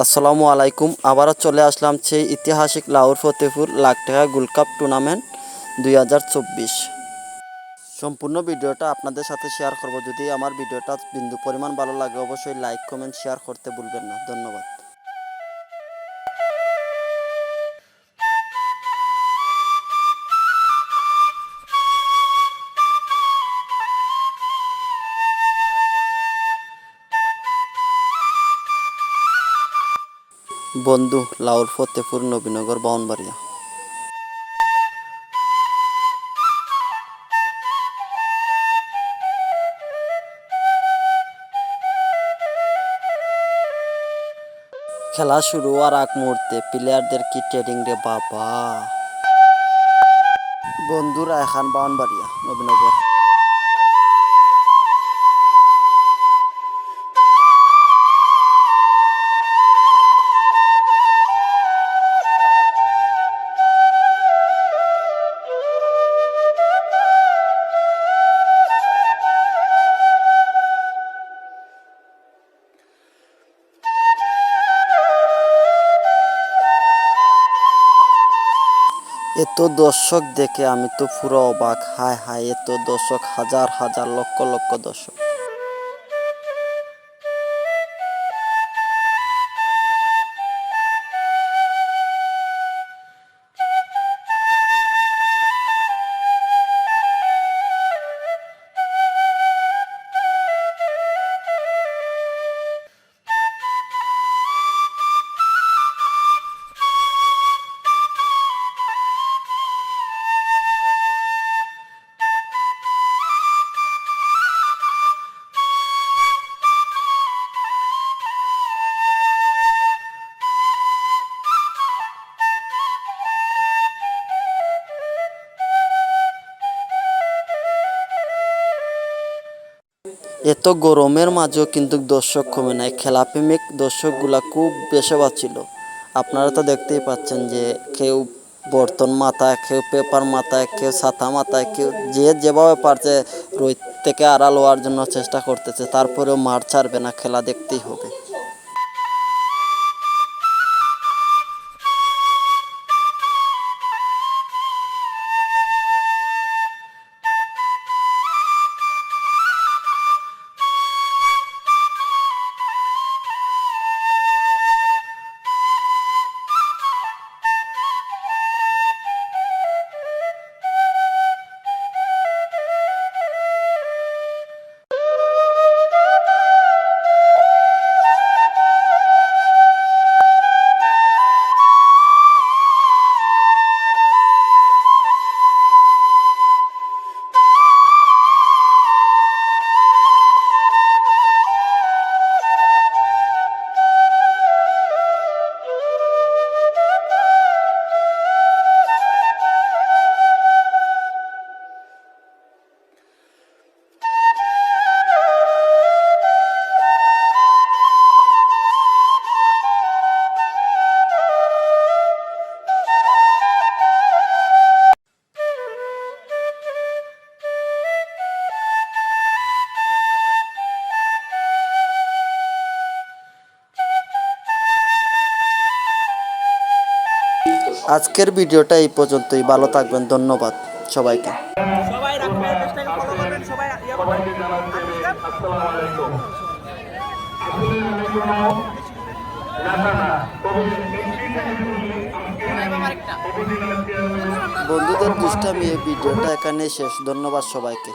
আসসালামু আলাইকুম। আবারও চলে আসলাম সেই ঐতিহাসিক লাহোর ফতেপুর লাখ টাকা গোল্ড কাপ টুর্নামেন্ট 2024। সম্পূর্ণ ভিডিওটা আপনাদের সাথে শেয়ার করব। যদি আমার ভিডিওটা বিন্দু পরিমাণ ভালো লাগে অবশ্যই লাইক কমেন্ট শেয়ার করতে ভুলবেন না। ধন্যবাদ। বন্ধু, লাহোর ফতেপুর নবীনগর বাউনবাড়িয়া। খেলা শুরু হওয়ার আগ মুহূর্তে প্লেয়ারদের কি ট্রেডিং রে বাবা। বন্ধুরা এখন বাউনবাড়িয়া নবীনগর। এত দর্শক দেখে আমি তো পুরো অবাক। হায় হায়, এত দর্শক, হাজার হাজার লক্ষ লক্ষ দর্শক। এত গরমের মাঝেও কিন্তু দর্শক কমে নাই। খেলাপ্রেমিক দর্শকগুলা খুব বেশি ছিল। আপনারা তো দেখতেই পাচ্ছেন যে কেউ বর্তন মাথায়, কেউ পেপার মাথায়, কেউ ছাতা মাথায়, কেউ যে যেভাবে পারছে রোদ থেকে আড়াল হওয়ার জন্য চেষ্টা করতেছে। তারপরেও মাঠ ছাড়বে না, খেলা দেখতেই হবে। আজকের ভিডিওটা এই পর্যন্তই। ভালো থাকবেন। ধন্যবাদ সবাইকে। সবাই রাকিবের পেজটাকে ফলো করবেন, সবাই ইয়া করবেন। আসসালামু আলাইকুম। বন্ধুদের দুষ্টামি এই ভিডিওটা এখানে শেষ। ধন্যবাদ সবাইকে।